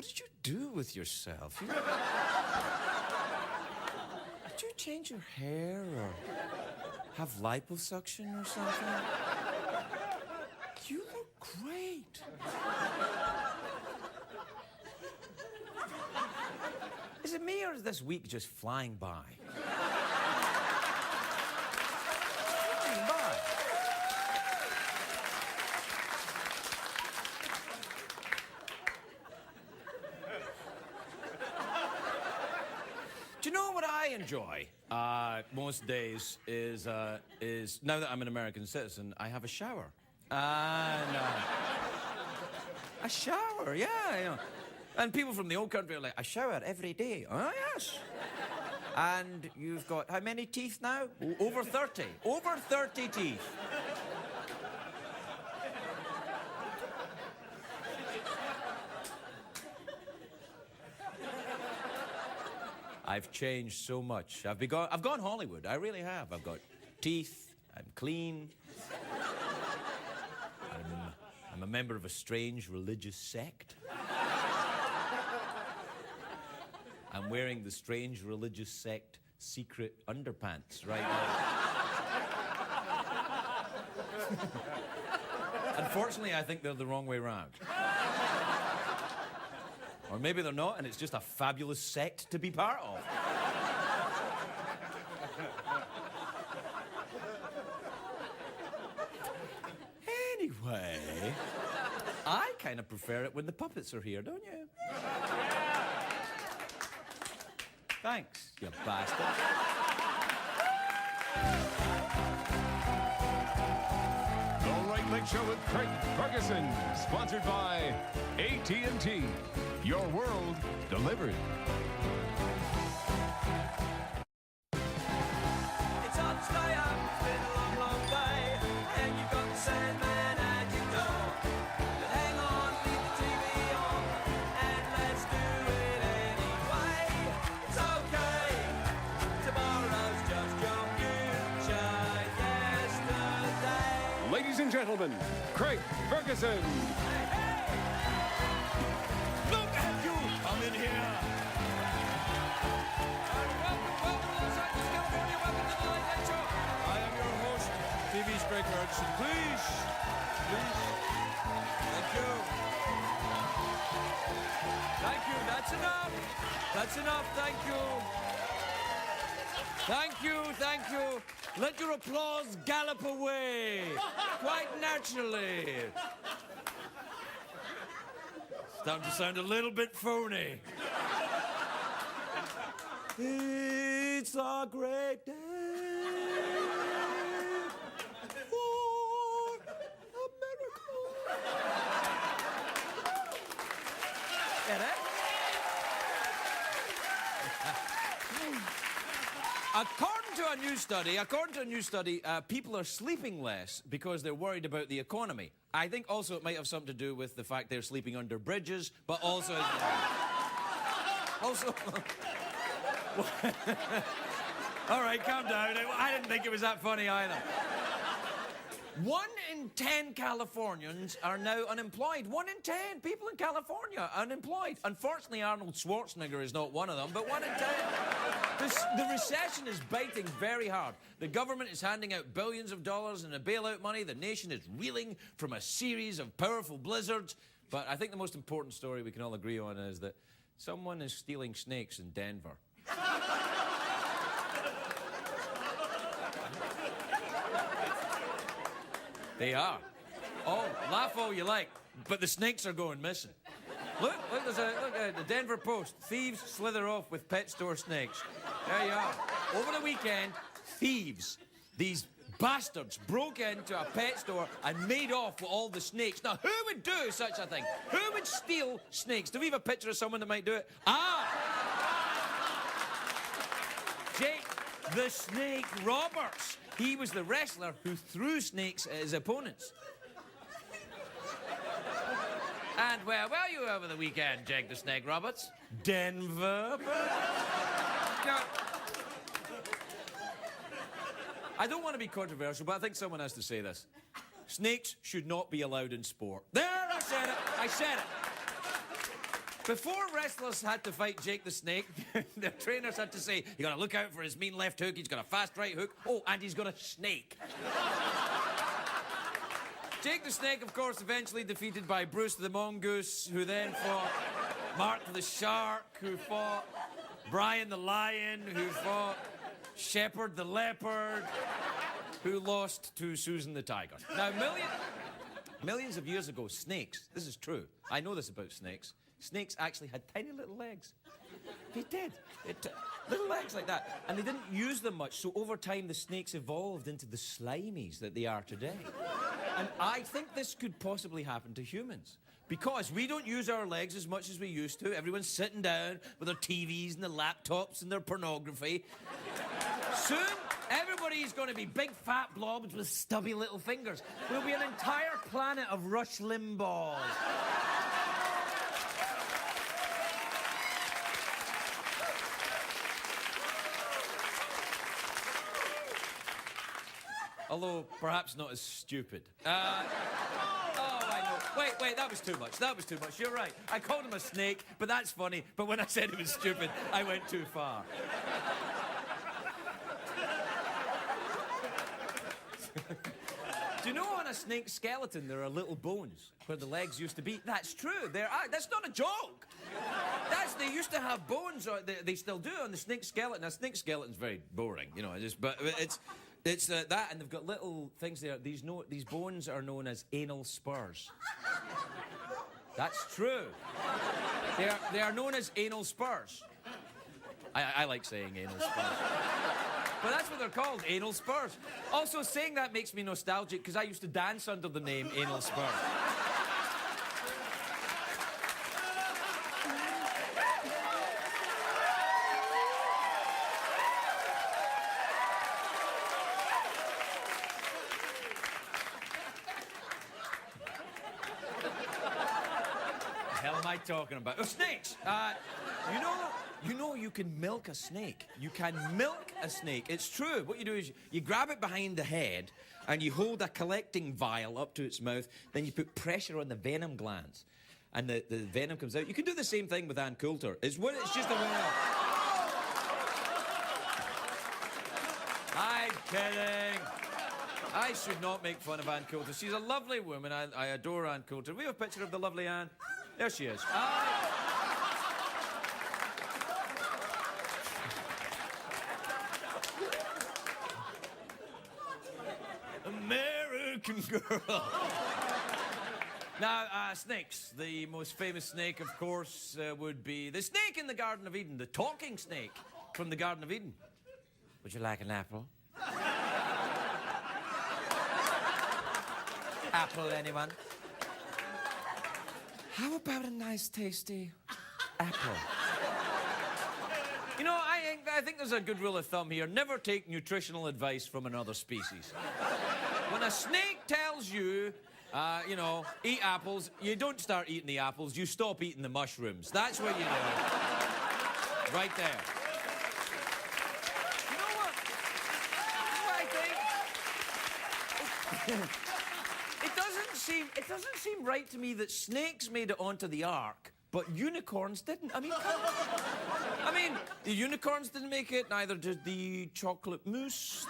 did you do with yourself? Did you change your hair or have liposuction or something? You look great. Is it me or is this week just flying by? Flying by. Do you know what I enjoy most days is now that I'm an American citizen, I have a shower. And a shower, yeah, you know. And people from the old country are like, I shower every day. Oh, yes. And you've got how many teeth now? Over 30. Over 30 teeth. I've changed so much. I've gone Hollywood. I really have. I've got teeth. I'm clean. I'm a member of a strange religious sect. I'm wearing the strange religious sect secret underpants right now. Unfortunately, I think they're the wrong way round. Or maybe they're not, and it's just a fabulous sect to be part of. Anyway, I kind of prefer it when the puppets are here, don't you? Thanks, you bastard. The Right Leg Show with Craig Ferguson, sponsored by AT&T. Your world delivered. It's hard to stay up, it's been a long, long day, and you've got the Sandman at your door. But hang on, leave the TV on, and let's do it anyway. It's okay, tomorrow's just your future yesterday. Ladies and gentlemen, Craig Ferguson. Look at you! Come in here! Welcome to Los Angeles, California. Welcome to the Late Night Show. I am your host, TV's Craig Ferguson. Please. Thank you. Thank you. That's enough. That's enough. Thank you. Thank you. Thank you. Let your applause gallop away. Quite naturally. Starting to sound a little bit phony. It's a great day for America. Get it? According to a new study, people are sleeping less because they're worried about the economy. I think also it might have something to do with the fact they're sleeping under bridges, but also... All right, calm down. I didn't think it was that funny either. 1 in 10 Californians are now unemployed. 1 in 10 people in California are unemployed. Unfortunately, Arnold Schwarzenegger is not one of them, but 1 in 10. The recession is biting very hard. The government is handing out billions of dollars in a bailout money. The nation is reeling from a series of powerful blizzards. But I think the most important story we can all agree on is that someone is stealing snakes in Denver. They are. Oh, laugh all you like, but the snakes are going missing. Look, there's the Denver Post. Thieves slither off with pet store snakes. There you are. Over the weekend, thieves, these bastards, broke into a pet store and made off with all the snakes. Now, who would do such a thing? Who would steal snakes? Do we have a picture of someone that might do it? Ah! Jake the Snake Roberts. He was the wrestler who threw snakes at his opponents. And where were you over the weekend, Jake the Snake Roberts? Denver? Now, I don't want to be controversial, but I think someone has to say this. Snakes should not be allowed in sport. There, I said it. I said it. Before wrestlers had to fight Jake the Snake, their trainers had to say, you gotta look out for his mean left hook, he's got a fast right hook, oh, and he's got a snake. Jake the Snake, of course, eventually defeated by Bruce the Mongoose, who then fought Mark the Shark, who fought Brian the Lion, who fought Shepherd the Leopard, who lost to Susan the Tiger. Now, millions of years ago, snakes, this is true, I know this about snakes, snakes actually had tiny little legs. They did. Little legs like that. And they didn't use them much, so over time the snakes evolved into the slimies that they are today. And I think this could possibly happen to humans. Because we don't use our legs as much as we used to. Everyone's sitting down with their TVs and their laptops and their pornography. Soon, everybody's going to be big fat blobs with stubby little fingers. We'll be an entire planet of Rush Limbaughs. Although, perhaps not as stupid. Oh, I know. Wait, that was too much. That was too much. You're right. I called him a snake, but that's funny. But when I said he was stupid, I went too far. Do you know on a snake skeleton there are little bones where the legs used to be? That's true. That's not a joke. They used to have bones. They still do on the snake skeleton. A snake skeleton's very boring, you know. But it's that, and they've got little things there. These bones are known as anal spurs. That's true. They are known as anal spurs. I like saying anal spurs. But that's what they're called, anal spurs. Also, saying that makes me nostalgic because I used to dance under the name anal spurs. What the hell am I talking about? Oh, snakes! You know you can milk a snake. You can milk a snake. It's true. What you do is you grab it behind the head and you hold a collecting vial up to its mouth, then you put pressure on the venom glands and the venom comes out. You can do the same thing with Ann Coulter. It's just a way of... I'm kidding. I should not make fun of Ann Coulter. She's a lovely woman. I adore Ann Coulter. We have a picture of the lovely Ann. There she is. American girl. Now, snakes. The most famous snake, of course, would be the snake in the Garden of Eden, the talking snake from the Garden of Eden. Would you like an apple? Apple, anyone? How about a nice, tasty apple? You know, I think there's a good rule of thumb here. Never take nutritional advice from another species. When a snake tells you, eat apples, you don't start eating the apples, you stop eating the mushrooms. That's what you do. Right there. You know what? I think? It doesn't seem right to me that snakes made it onto the ark, but unicorns didn't. I mean, the unicorns didn't make it, neither did the chocolate mousse,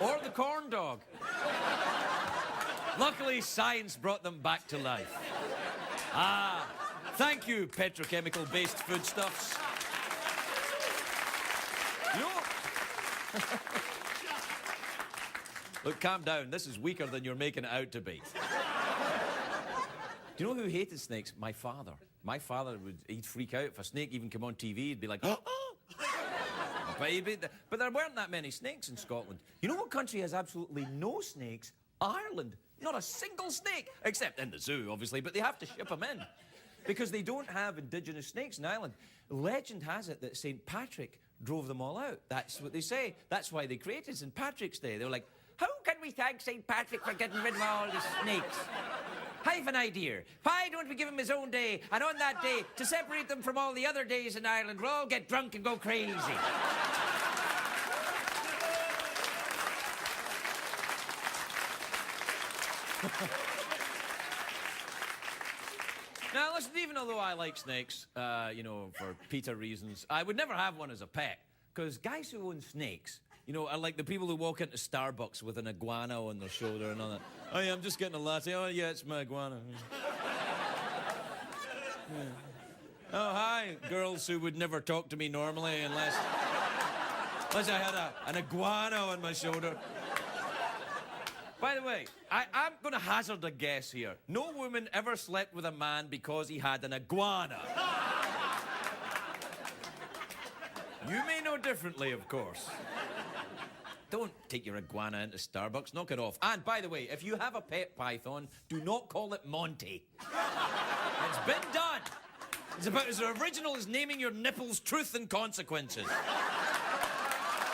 or the corn dog. Luckily, science brought them back to life. Thank you, petrochemical-based foodstuffs. Look, calm down. This is weaker than you're making it out to be. Do you know who hated snakes? My father. My father he'd freak out if a snake even came on TV. He'd be like, oh! But there weren't that many snakes in Scotland. You know what country has absolutely no snakes? Ireland. Not a single snake, except in the zoo, obviously, but they have to ship them in because they don't have indigenous snakes in Ireland. Legend has it that St. Patrick drove them all out. That's what they say. That's why they created St. Patrick's Day. They were like, how can we thank St. Patrick for getting rid of all the snakes? I've an idea. Why don't we give him his own day, and on that day, to separate them from all the other days in Ireland, we'll all get drunk and go crazy. Now, listen, even although I like snakes, you know, for PETA reasons, I would never have one as a pet. Because guys who own snakes, you know, are like the people who walk into Starbucks with an iguana on their shoulder and all that. Oh, yeah, I'm just getting a latte. Oh, yeah, it's my iguana. Yeah. Oh, hi, girls who would never talk to me normally unless I had an iguana on my shoulder. By the way, I'm going to hazard a guess here. No woman ever slept with a man because he had an iguana. You may know differently, of course. Don't take your iguana into Starbucks. Knock it off. And, by the way, if you have a pet python, do not call it Monty. It's been done. It's about as original as naming your nipples Truth and Consequences.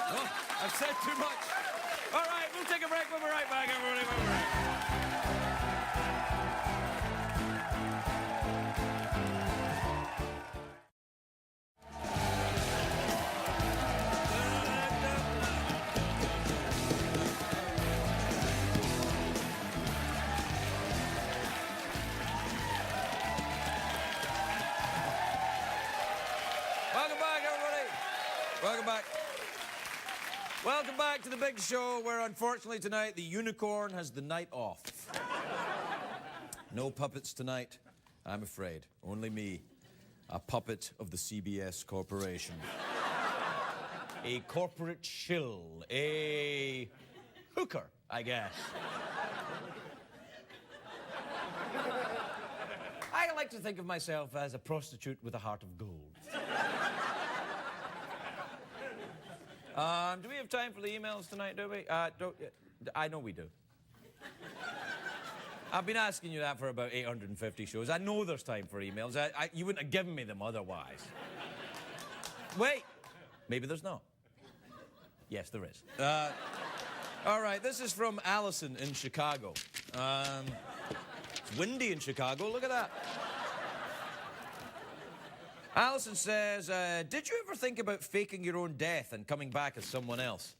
Oh, I've said too much. All right, we'll take a break. We'll be right back, everybody. We'll be right back. Welcome back, everybody. Welcome back. Welcome back to the big show where, unfortunately, tonight, the unicorn has the night off. No puppets tonight, I'm afraid. Only me, a puppet of the CBS Corporation. A corporate shill. A hooker, I guess. I like to think of myself as a prostitute with a heart of gold. Do we have time for the emails tonight, do we? I know we do. I've been asking you that for about 850 shows. I know there's time for emails. You wouldn't have given me them otherwise. Wait, maybe there's not. Yes, there is. All right, this is from Allison in Chicago. It's windy in Chicago, look at that. Allison says, did you ever think about faking your own death and coming back as someone else?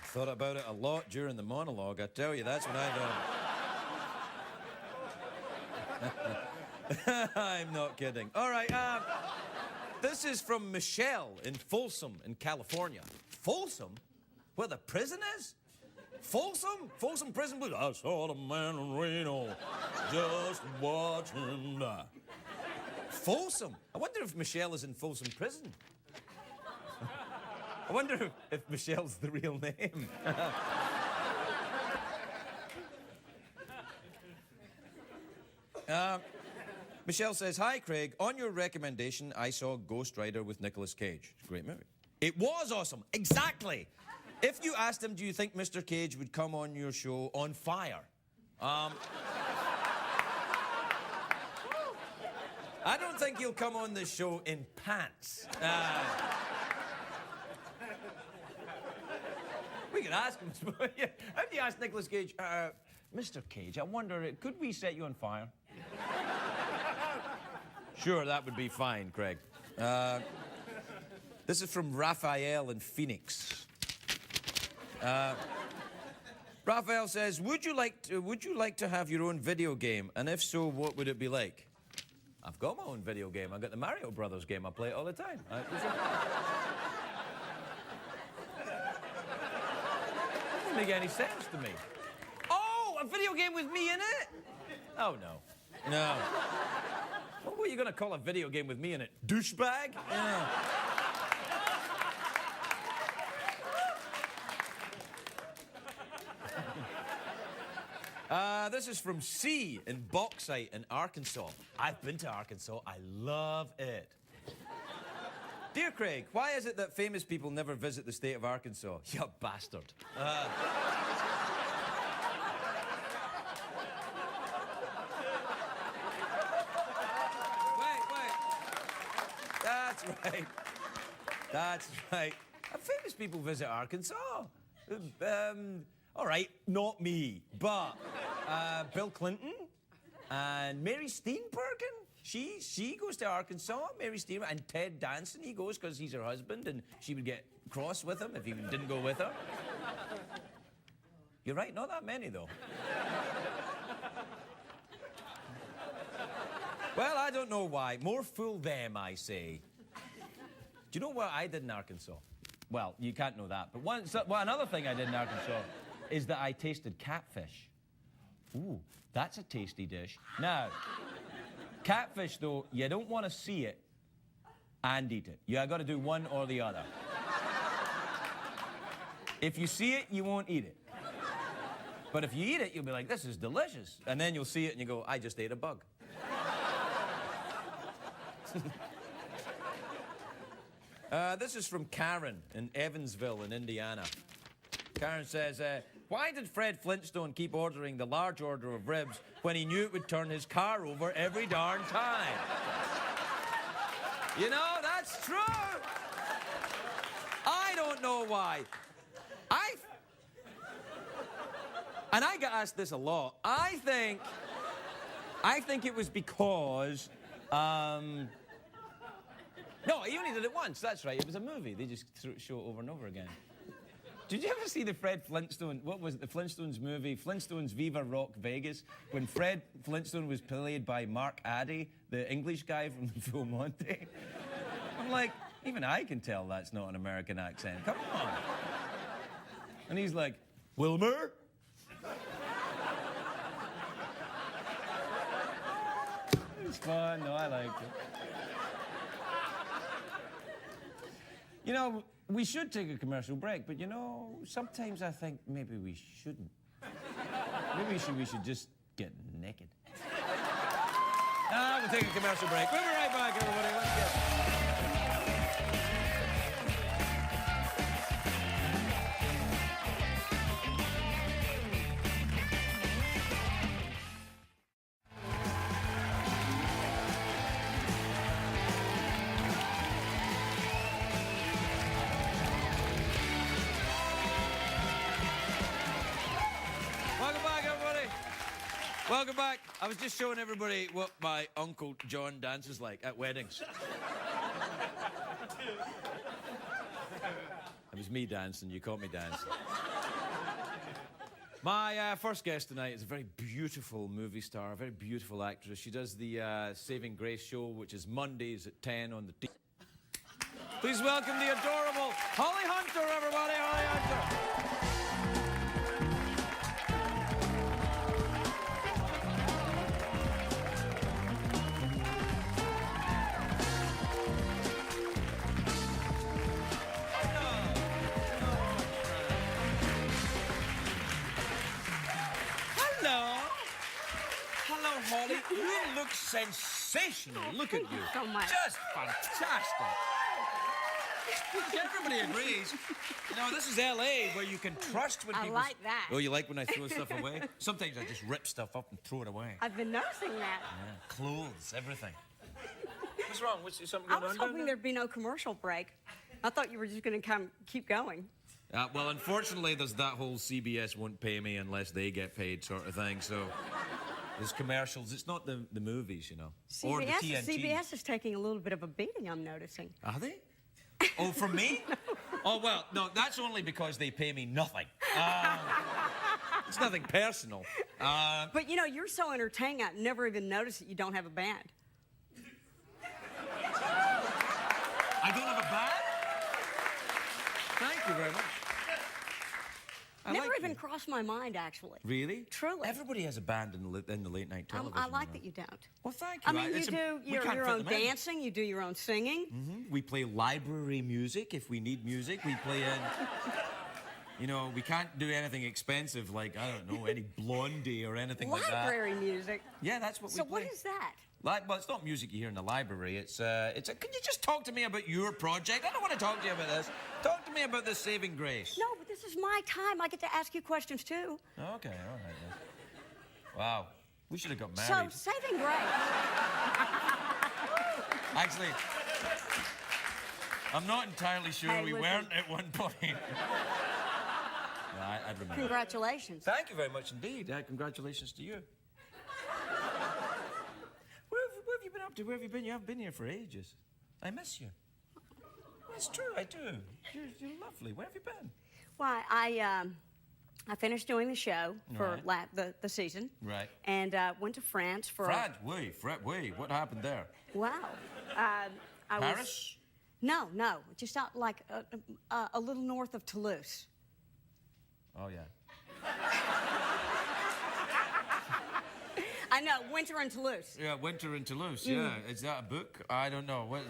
Thought about it a lot during the monologue, I tell you, that's when I don't. I'm not kidding. All right, this is from Michelle in Folsom, in California. Folsom? Where the prison is? Folsom? Folsom Prison Blues. I saw the man in Reno, just watch him die. Folsom? I wonder if Michelle is in Folsom Prison. I wonder if Michelle's the real name. Michelle says, hi, Craig. On your recommendation, I saw Ghost Rider with Nicolas Cage. It's a great movie. It was awesome. Exactly. If you asked him, do you think Mr. Cage would come on your show on fire? I don't think he'll come on this show in pants. We could ask him. How do you ask Nicolas Cage, Mr. Cage, I wonder, could we set you on fire? Sure, that would be fine, Craig. This is from Raphael in Phoenix. Raphael says, would you like to have your own video game? And if so, what would it be like? I've got my own video game. I've got the Mario Brothers game. I play it all the time. Doesn't make any sense to me. Oh, a video game with me in it? Oh, no. No. What were you going to call a video game with me in it? Douchebag? Yeah. This is from C in Bauxite in Arkansas. I've been to Arkansas. I love it. Dear Craig, why is it that famous people never visit the state of Arkansas? You bastard. Wait. That's right. That's right. Famous people visit Arkansas. All right, not me, but Bill Clinton and Mary Steenburgen. American. She goes to Arkansas, Mary Stearman, and Ted Danson, he goes because he's her husband, and she would get cross with him if he didn't go with her. You're right, not that many, though. Well, I don't know why. More fool them, I say. Do you know what I did in Arkansas? Well, you can't know that, but another thing I did in Arkansas is that I tasted catfish. Ooh, that's a tasty dish. Now, catfish, though, you don't want to see it and eat it. You got to do one or the other. If you see it, you won't eat it. But if you eat it, you'll be like, this is delicious. And then you'll see it and you go, I just ate a bug. This is from Karen in Evansville in Indiana. Karen says, why did Fred Flintstone keep ordering the large order of ribs when he knew it would turn his car over every darn time? You know, that's true. I don't know why. And I get asked this a lot. I think it was because, no, he only did it once, that's right. It was a movie. They just show it over and over again. Did you ever see the Fred Flintstone, what was it, the Flintstones movie, Flintstones Viva Rock Vegas, when Fred Flintstone was played by Mark Addy, the English guy from Full Monty? I'm like, even I can tell that's not an American accent. Come on. And he's like, Wilmer? It's fun. No, I liked it. You know, we should take a commercial break, but you know, sometimes I think maybe we shouldn't. Maybe we should just get naked. We'll take a commercial break. We'll be right back, everybody. Let's get... Welcome back. I was just showing everybody what my Uncle John dances like at weddings. It was me dancing, you caught me dancing. My first guest tonight is a very beautiful movie star, a very beautiful actress. She does the Saving Grace show, which is Mondays at 10 on the T. Please welcome the adorable Holly Hunter, everybody. Holly Hunter. Holly, you look sensational. Look at you. So much. Just fantastic. Everybody agrees. You know, this is L.A. where you can trust when people... I like that. Oh, you like when I throw stuff away? Sometimes I just rip stuff up and throw it away. I've been noticing that. Yeah, clothes, everything. What's wrong? Something going on? I was hoping there'd be no commercial break. I thought you were just going to keep going. Well, unfortunately, there's that whole CBS won't pay me unless they get paid sort of thing, so... There's commercials. It's not the movies, you know. Or the TNT. CBS is taking a little bit of a beating, I'm noticing. Are they? Oh, from me? No. Oh, well, no, that's only because they pay me nothing. It's nothing personal. But, you know, you're so entertaining, I never even noticed that you don't have a band. I don't have a band? Thank you very much. Never even crossed my mind, actually. Really? Truly. Everybody has a band in the late night television. I like that you don't. Well, thank you. I mean, you do your own dancing, you do your own singing. Mm-hmm. We play library music if we need music. We play in... You know, we can't do anything expensive like, I don't know, any Blondie or anything like that. Library music? Yeah, that's what we play. So what is that? Well, it's not music you hear in the library. Can you just talk to me about your project? I don't want to talk to you about this. Talk to me about the Saving Grace. No, but this is my time. I get to ask you questions, too. Okay, all right then. Wow, we should have got married. So, Saving Grace. Actually, I'm not entirely sure we weren't at one point. No, I'd remember. Congratulations. Thank you very much indeed. Congratulations to you. been up to? Where have you been? You haven't been here for ages. I miss you. That's true, I do. You're lovely. Where have you been? Well, I finished doing the show for Right. the season. Right. And went to France for. France, oui. What happened there? Wow. I Paris? was. No, just out like a little north of Toulouse. Oh, yeah. I know, winter in Toulouse. Yeah, Winter in Toulouse, yeah. Is that a book? I don't know. What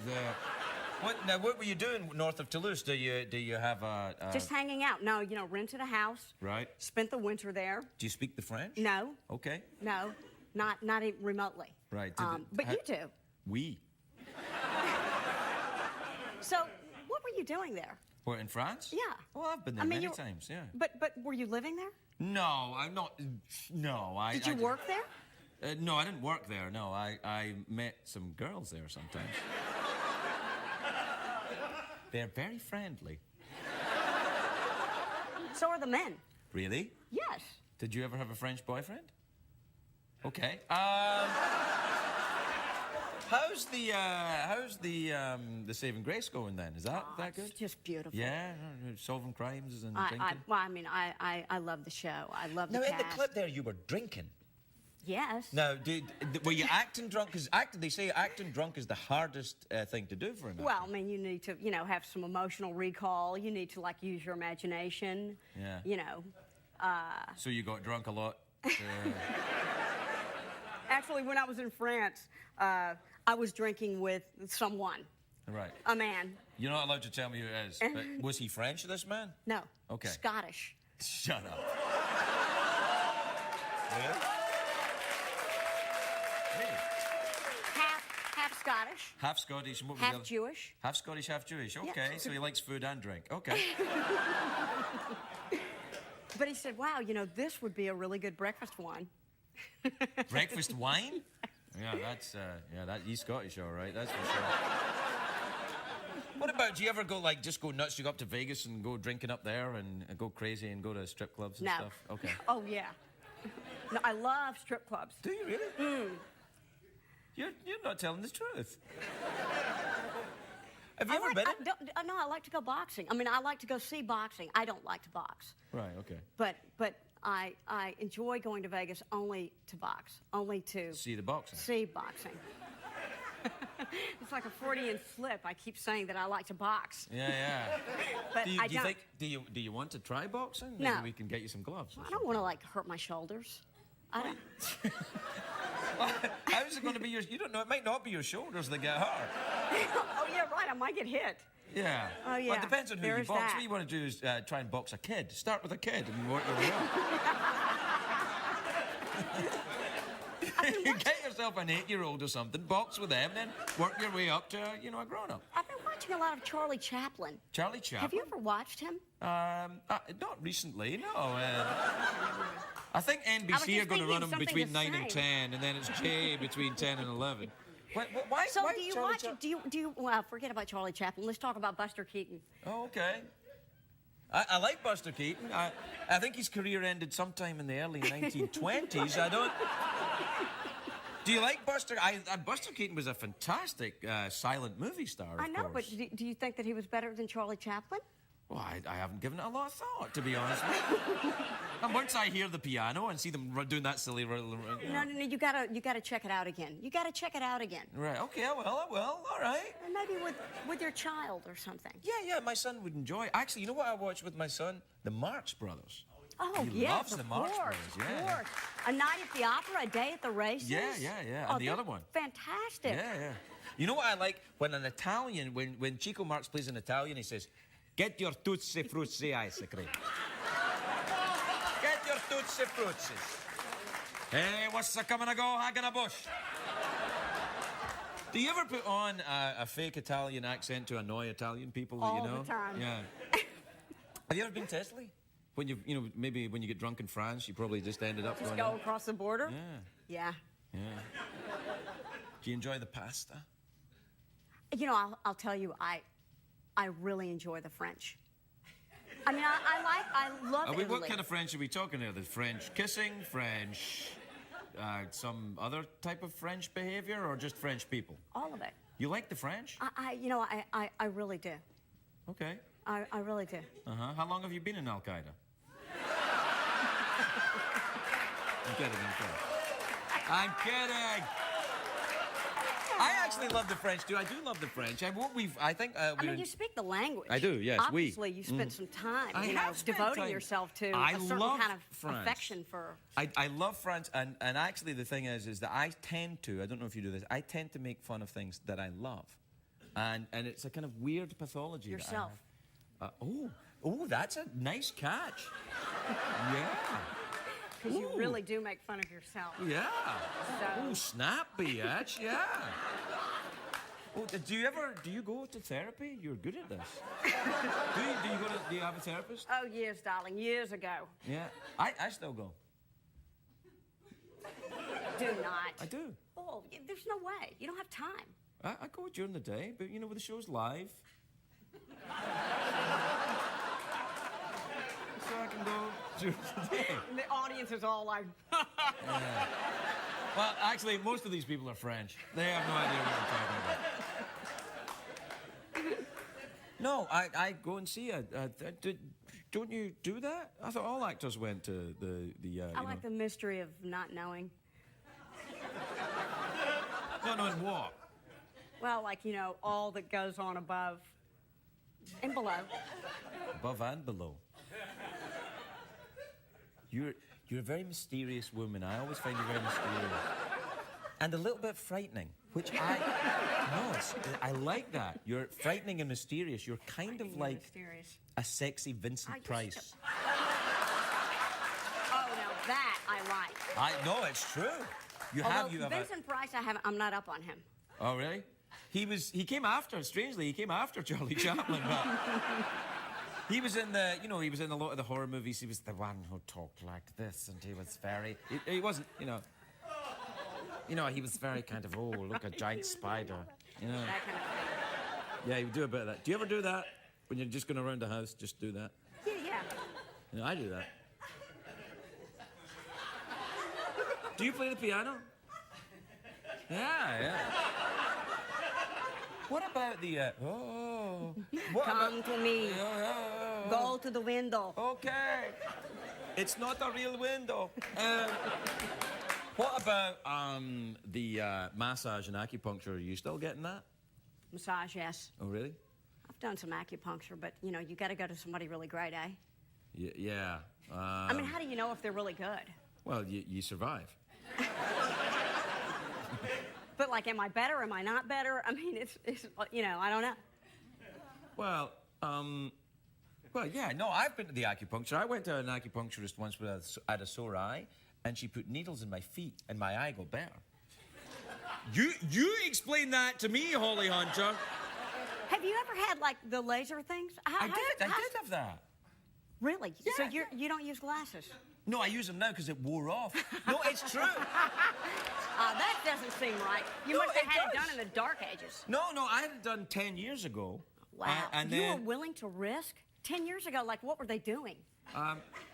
were you doing north of Toulouse? Do you have a... Just hanging out. No, rented a house. Right. Spent the winter there. Do you speak the French? No. Okay. No, not even remotely. Right. But you do. Oui. So, what were you doing there? What, in France? Yeah. Well, I've been there many times, yeah. But were you living there? No, I'm not... No, I... Did you work there? No, I didn't work there, no. I met some girls there sometimes. They're very friendly. So are the men. Really? Yes. Did you ever have a French boyfriend? Okay. How's the Saving Grace going then? Is that good? It's just beautiful. Yeah, solving crimes and drinking. I love the show. I love the Now, cast. in the clip there, you were drinking. Yes. Now, were you acting drunk? Because they say acting drunk is the hardest thing to do for an actor. Well, I mean, you need to, have some emotional recall. You need to, use your imagination. Yeah. So you got drunk a lot? Actually, when I was in France, I was drinking with someone. Right. A man. You're not allowed to tell me who it is. But was he French, this man? No. Okay. Scottish. Shut up. Yeah? Really? Half Scottish. Half Scottish and what was the Half other? Jewish. Half Scottish, half Jewish. Okay, Yeah. so he likes food and drink. Okay. But he said, wow, this would be a really good breakfast wine. Breakfast wine? Yeah, he's Scottish, all right, that's for sure. What about, do you ever just go nuts? You go up to Vegas and go drinking up there and go crazy and go to strip clubs and stuff? Okay. Oh, yeah. No, I love strip clubs. Do you really? You're not telling the truth. Have you ever been? No, I like to go boxing. I mean, I like to go see boxing. I don't like to box. Right, okay. But I enjoy going to Vegas only to box, only to See the boxing. see boxing. It's like a Freudian slip. I keep saying that I like to box. Yeah. But I don't. Do you want to try boxing? No. Maybe we can get you some gloves. I don't want to hurt my shoulders. I don't. How's it going to be you don't know, it might not be your shoulders that get hurt. Oh yeah, right. I might get hit. Yeah. Oh, yeah. Well, it depends on who you There's box. that. What you want to do is try and box a kid. Start with a kid and work your way up. You get yourself an 8-year-old or something, box with them, then work your way up to, a grown-up. I've been watching a lot of Charlie Chaplin. Charlie Chaplin? Have you ever watched him? Not recently, no. I think I was NBC just are going to thinking run them something between the 9 and same. 10, and then it's Jay between 10 and 11. Why? So why do you Charlie watch it? Do you? Well, forget about Charlie Chaplin. Let's talk about Buster Keaton. Oh, okay. I like Buster Keaton. I think his career ended sometime in the early 1920s. I don't... Do you like Buster? Buster Keaton was a fantastic silent movie star, of I know, course. but do you think that he was better than Charlie Chaplin? Well, I haven't given it a lot of thought, to be honest with you. And once I hear the piano and see them doing that silly... No, you gotta check it out again. You gotta check it out again. Right, okay, I will, all right. And maybe with your child or something. Yeah, my son would enjoy. Actually, you know what I watched with my son? The Marx Brothers. Oh, He yes, loves of the Marx course, Brothers, of yeah. course. A night at the opera, a day at the races. Yeah. Oh, And the they're other one. Fantastic. Yeah. You know what I like? When an Italian, when Chico Marx plays an Italian, he says, "Get your tutti frutti ice cream." Get your tutti frutti. Hey, what's a coming to go, hanging a bush? Do you ever put on a fake Italian accent to annoy Italian people that you know? All the time. Yeah. Have you ever been to Italy? When maybe when you get drunk in France, you probably just ended up Just going go in. across the border? Yeah. Yeah. Do you enjoy the pasta? I'll tell you, I really enjoy the French. I mean, I love Italy. What kind of French are we talking here? The French kissing, French some other type of French behavior or just French people? All of it. You like the French? I really do. Okay. I really do. Uh-huh. How long have you been in Al-Qaeda? I'm kidding, I'm kidding. I'm kidding! I actually love the French, too. I do love the French. I think... I mean, you speak the language. I do, yes, Obviously, you spent some time, devoting yourself to I a certain love kind of France. affection for... I love France, and actually the thing is that I tend to, I don't know if you do this, I tend to make fun of things that I love. And it's a kind of weird pathology Yourself. that I have. Oh, that's a nice catch. Yeah. Because you really do make fun of yourself. Yeah. So... Oh, snap, bitch, yeah. Oh, do you go to therapy? You're good at this. Do you have a therapist? Oh, years, darling, years ago. Yeah. I still go. Do not. I do. Oh, there's no way. You don't have time. I go during the day, but when the show's live. So I can go during the day. The audience is all like... Yeah. Well, actually, most of these people are French. They have no idea what we're talking about. No, I go and see it. Don't you do that? I thought all actors went to the I like the mystery of not knowing. Not knowing what? Well, like, all that goes on above and below. Above and below. You're a very mysterious woman. I always find you very mysterious. And a little bit frightening, which I like that. You're frightening and mysterious. You're kind of like a sexy Vincent Price. Oh, now that I like. No, it's true. Vincent Price, I'm not up on him. Oh, really? He came after, strangely, he came after Charlie Chaplin, but he was in a lot of the horror movies. He was the one who talked like this, and he was very, he wasn't, he was very kind of, oh, look, a giant spider, That kind of thing. Yeah, he would do a bit of that. Do you ever do that? When you're just going around the house, just do that? Yeah. I do that. Do you play the piano? Yeah. What about the, Come to me. Go to the window. Okay. It's not a real window. What about the massage and acupuncture? Are you still getting that? Massage, yes. Oh, really? I've done some acupuncture, but, you got to go to somebody really great, eh? Yeah. I mean, how do you know if they're really good? Well, you survive. But, like, am I better? Am I not better? I mean, it's I don't know. Well, yeah, no, I've been to the acupuncture. I went to an acupuncturist once I had a sore eye, and she put needles in my feet, and my eye got better. You explain that to me, Holly Hunter. Have you ever had, like, the laser things? I did have that. Really? Yeah. So you don't use glasses? No, I use them now because it wore off. No, it's true. That doesn't seem right. You must have had it done in the dark ages. No, I had it done 10 years ago. Wow. And you then, were willing to risk? 10 years ago, like, what were they doing?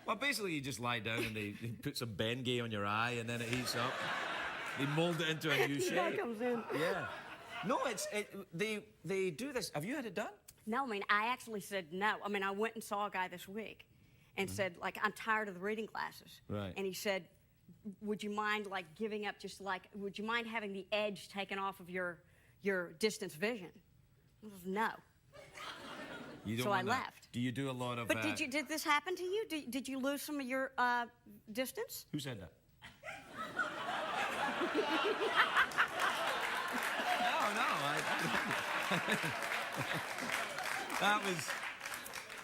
well, basically, you just lie down and they put some Bengay on your eye, and then it heats up. They mold it into a new shape. That comes in. Yeah. No, they do this. Have you had it done? No, I mean, I actually said no. I mean, I went and saw a guy this week and said, like, I'm tired of the reading glasses. Right. And he said, would you mind, like, giving up would you mind having the edge taken off of your distance vision? I was, no. You don't so want I that. left. Do you do a lot of... But did this happen to you? Did you lose some of your distance? Who said that? No, that was...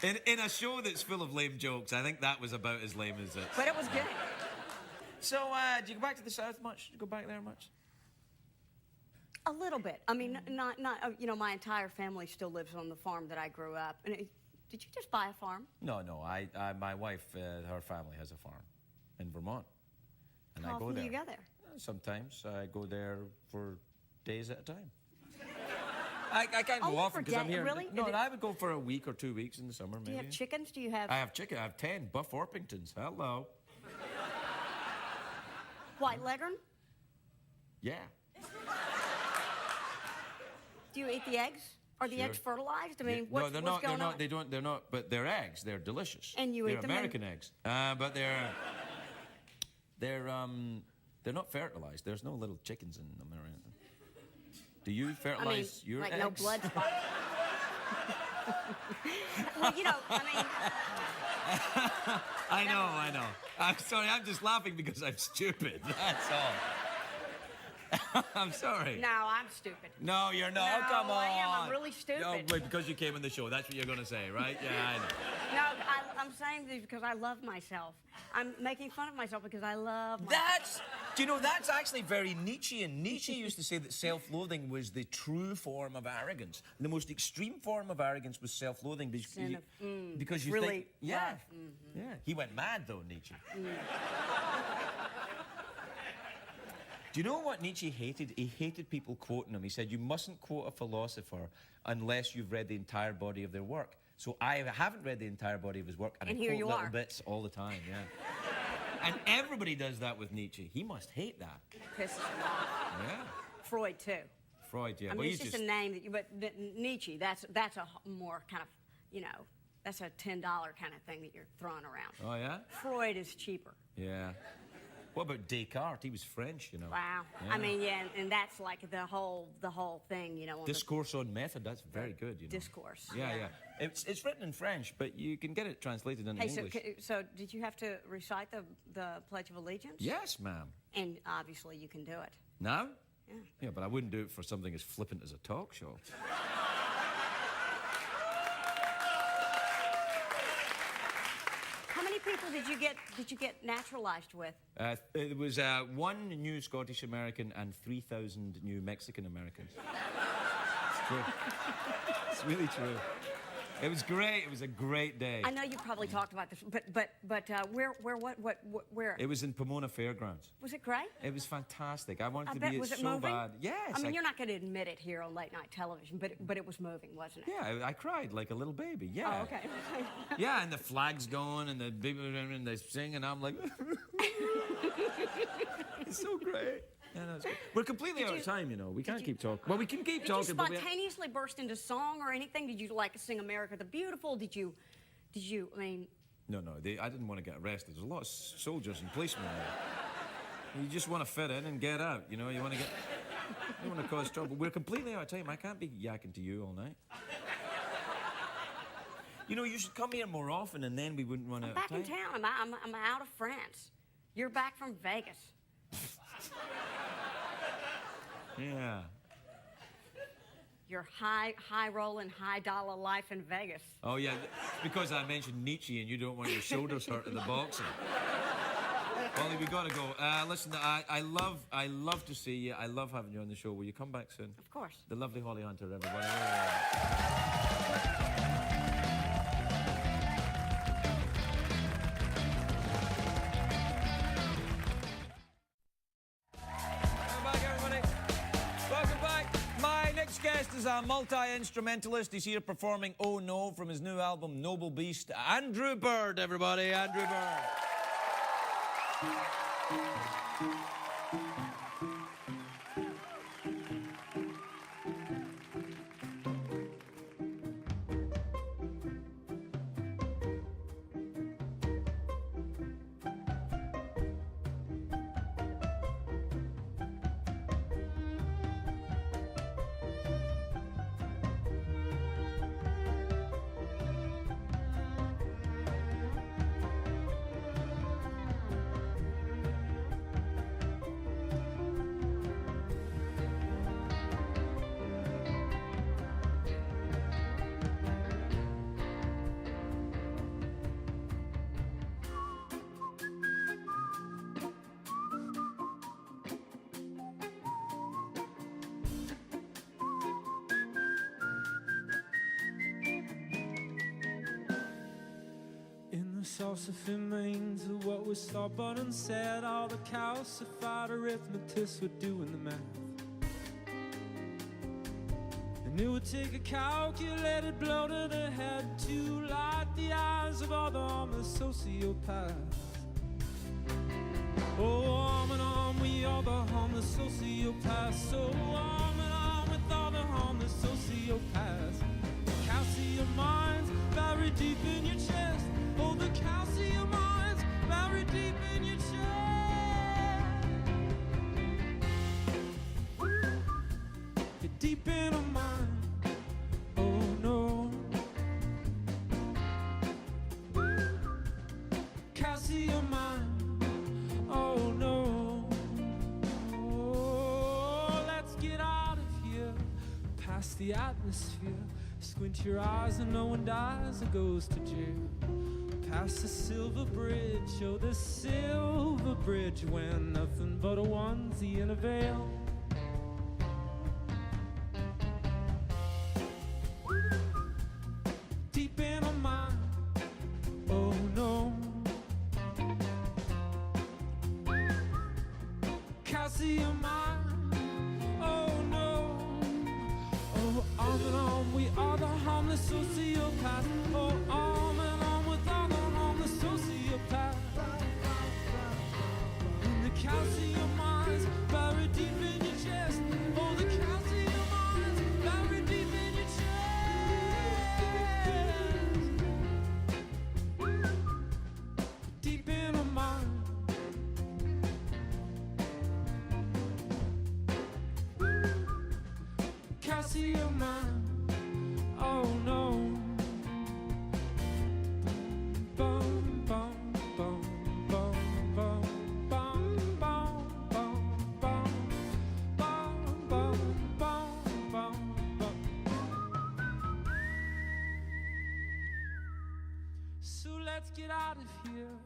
In a show that's full of lame jokes, I think that was about as lame as it. But it was good. So, do you go back to the South much? Do you go back there much? A little bit. I mean, not my entire family still lives on the farm that I grew up. And did you just buy a farm? No. My wife, her family has a farm in Vermont. And How I go often there. do you go there? Sometimes I go there for days at a time. I can't go Only often for because I'm here. really? No, I would go for a week or 2 weeks in the summer, maybe. Do you have chickens? Do you have... I have chicken. I have 10 Buff Orpingtons. Hello. White leghorn? Yeah. Do you eat the eggs? Are the Sure. eggs fertilized? I mean, Yeah. what's, No, they're what's not. going They're on? not. They don't. They're not. But they're eggs. They're delicious. And you they're eat them and- American eggs. But they're not fertilized. There's no little chickens in them or anything. Do you I mean, fertilize your like eggs? no blood spots. Well, you know, I mean, I know. I'm sorry. I'm just laughing because I'm stupid. That's all. I'm sorry. no, I'm stupid. No, you're not. No, Oh, come on. I am. I'm really stupid. No, wait, because you came on the show. That's what you're going to say, right? Yeah, I know. No, I'm saying this because I love myself. I'm making fun of myself because I love myself. Do you know, that's actually very Nietzschean. Nietzsche used to say that self-loathing was the true form of arrogance. And the most extreme form of arrogance was self-loathing because you really think... Yeah, rough. Mm-hmm. yeah. He went mad, though, Nietzsche. Do you know what Nietzsche hated? He hated people quoting him. He said, you mustn't quote a philosopher unless you've read the entire body of their work. So I haven't read the entire body of his work, and I here quote you little are. bits all the time, yeah. And everybody does that with Nietzsche. He must hate that. Pisses me off. Yeah. Freud too. Freud, yeah. I mean, well, it's he's just a name that you. But Nietzsche, that's a more kind of, you know, that's a $10 kind of thing that you're throwing around. Oh, yeah? Freud is cheaper. Yeah. What about Descartes? He was French, you know. Wow. Yeah. I mean, yeah, and that's like the whole thing, you know. On Discourse on Method, that's very good, you know. Discourse. Yeah, yeah. It's written in French, but you can get it translated into Hey, English. so did you have to recite the Pledge of Allegiance? Yes, ma'am. And obviously you can do it. Now? Yeah. Yeah, but I wouldn't do it for something as flippant as a talk show. How many people did you get naturalized with? It was one new Scottish American and 3,000 new Mexican Americans. It's true. It's really true. It was great. It was a great day. I know you probably talked about this, but where? It was in Pomona Fairgrounds. Was it great? It was fantastic. I wanted I to bet. be Was it so moving? bad. Yes. I mean, you're not going to admit it here on late night television, but it was moving, wasn't it? Yeah, I cried like a little baby. Yeah. Oh, okay. Yeah, and the flag's going, and the people and they sing, and I'm like, it's so great. Yeah, no, it's good. We're completely out of time, you know. We can't keep talking. Well, we can keep Did you talking, but we... spontaneously burst into song or anything? Did you like sing "America the Beautiful"? Did you? I mean. No, I didn't want to get arrested. There's a lot of soldiers and policemen there. You just want to fit in and get out, you know. You want to get... You want to cause trouble. We're completely out of time. I can't be yakking to you all night. You know, you should come here more often, and then we wouldn't run out of Back time. in town. I'm out of France. You're back from Vegas. Yeah. Your high rolling, high dollar life in Vegas. Oh, yeah, because I mentioned Nietzsche and you don't want your shoulders hurt in the boxing. Ollie, we gotta go. Listen, I love to see you. I love having you on the show. Will you come back soon? Of course. The lovely Holly Hunter, everybody. Guest is a multi-instrumentalist. He's here performing Oh No from his new album Noble Beast. Andrew Bird, everybody. Andrew Bird. Philosophy means of what was stubborn and said. All the calcified arithmetists were doing the math, and it would take a calculated blow to the head to light the eyes of all the armor sociopaths. Oh, arm in arm all the harmless sociopaths. So arm in arm with all the harmless sociopaths. Calcium mines buried deep in your chest. Oh, the calcium mines buried deep in your chest. You're deep in a mine. Oh no. Calcium mine. Oh no. Oh, let's get out of here, past the atmosphere. Squint your eyes and no one dies or goes to jail. Past the silver bridge, oh the silver bridge, when nothing but a onesie and a veil. Deep in a mine, oh no. Calcium mine, oh no. Oh, arm in arm, we are the harmless sociopaths. Oh, arm in arm with all the harmless sociopaths. In the calcium mines, buried deep in your chest. Oh, the calcium mines, buried deep in your chest. Deep in a mine. Calcium mine, oh no. Bum, bum, bum, bum, bum, bum, bum, bum, bum, bum, bum, bum, bum. So let's get out of here,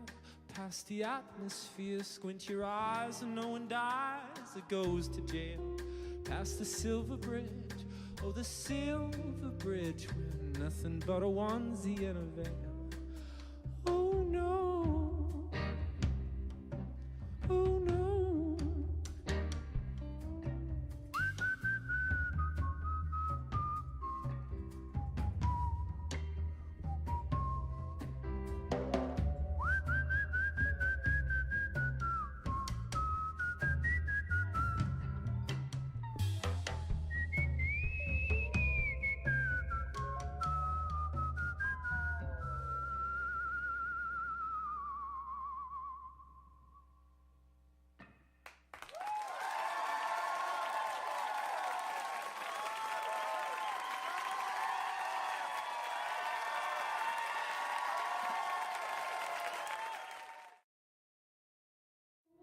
past the atmosphere. Squint your eyes and no one dies or goes to jail. Past the silver bridge, oh the silver bridge, when nothing but a onesie and a veil. Oh no, oh no.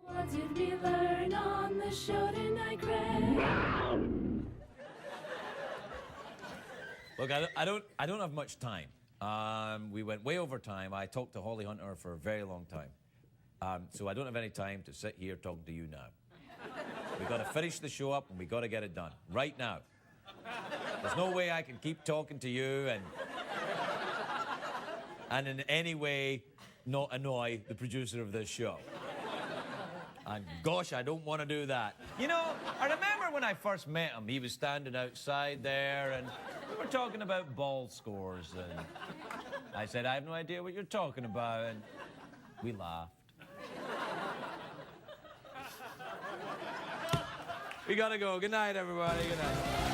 What did we learn on the show tonight, Craig? Look, I don't have much time. We went way over time. I talked to Holly Hunter for a very long time. So I don't have any time to sit here talking to you now. We've got to finish the show up and we've got to get it done right now. There's no way I can keep talking to you and in any way not annoy the producer of this show. And gosh, I don't want to do that. You know, I remember when I first met him, he was standing outside there and we were talking about ball scores and I said, I have no idea what you're talking about, and we laughed. We gotta go. Good night, everybody. Good night.